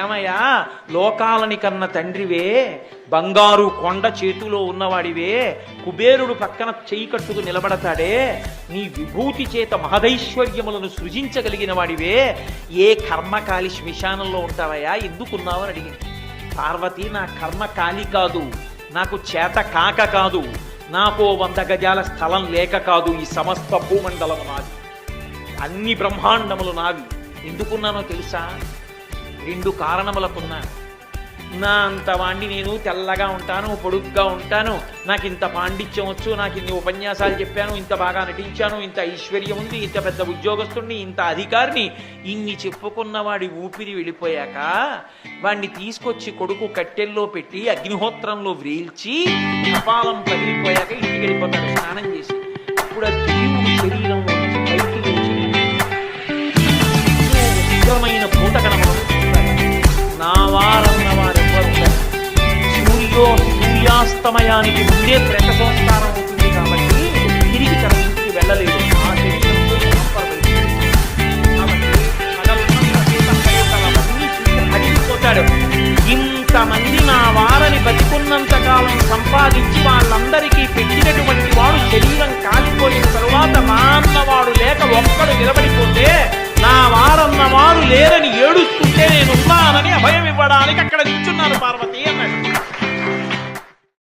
ఏమయ్యా, లోకాలని కన్న తండ్రివే, బంగారు కొండ చేతిలో ఉన్నవాడివే, కుబేరుడు పక్కన చెయ్యి కట్టుకు నిలబడతాడే, నీ విభూతి చేత మహదైశ్వర్యములను సృజించగలిగిన వాడివే, ఏ కర్మకాలి శ్మశానంలో ఉంటావయ్యా, ఎందుకున్నావు అని అడిగింది. పార్వతి, నా కర్మ కాలి కాదు, నాకు చేత కాక కాదు, నాకు 100 గజాల స్థలం లేక కాదు, ఈ సమస్త భూమండలము నాది, అన్ని బ్రహ్మాండములు నావి. ఎందుకున్నానో తెలుసా? 2 కారణములకున్నా. నా అంత వాణ్ణి నేను తెల్లగా ఉంటాను, పొడుగ్గా ఉంటాను, నాకు ఇంత పాండిత్యం వచ్చు, నాకు ఇన్ని ఉపన్యాసాలు చెప్పాను, ఇంత బాగా నటించాను, ఇంత ఐశ్వర్యం ఉంది, ఇంత పెద్ద ఉద్యోగస్తుడిని, ఇంత అధికారిని, ఇన్ని చెప్పుకున్న వాడి ఊపిరి వెళ్ళిపోయాక వాణ్ణి తీసుకొచ్చి కొడుకు కట్టెల్లో పెట్టి అగ్నిహోత్రంలో వ్రేల్చి కపాలం పగిలిపోయాక ఇంటికి వెళ్ళిపోతాడు స్నానం చేసి. అప్పుడు ఆ జీవుడి శరీరంలో పైకి లేచి ఉగ్రమైన పూట కనబడుతుంది. నా వారన్న వారెవ్వరు సూర్యాస్తమయానికి ముందే ప్రేత సంస్కారం అవుతుంది కాబట్టి తిరిగి తన ఇంటికి వెళ్ళలేదు. ఆ శరీరంతో అడిగిపోతాడు. ఇంతమంది నా వారని బతికున్నంత కాలం సంపాదించి వాళ్ళందరికీ పెట్టినటువంటి వాడు శరీరం కాలిపోయిన తరువాత మా అన్నవాడు లేక ఒక్కడు నిలబడిపోతే నా వారన్నవారు లేరని ఏడుస్తుంటే నేనున్నానని అభయం ఇవ్వడానికి అక్కడ నిల్చున్నాను పార్వతి.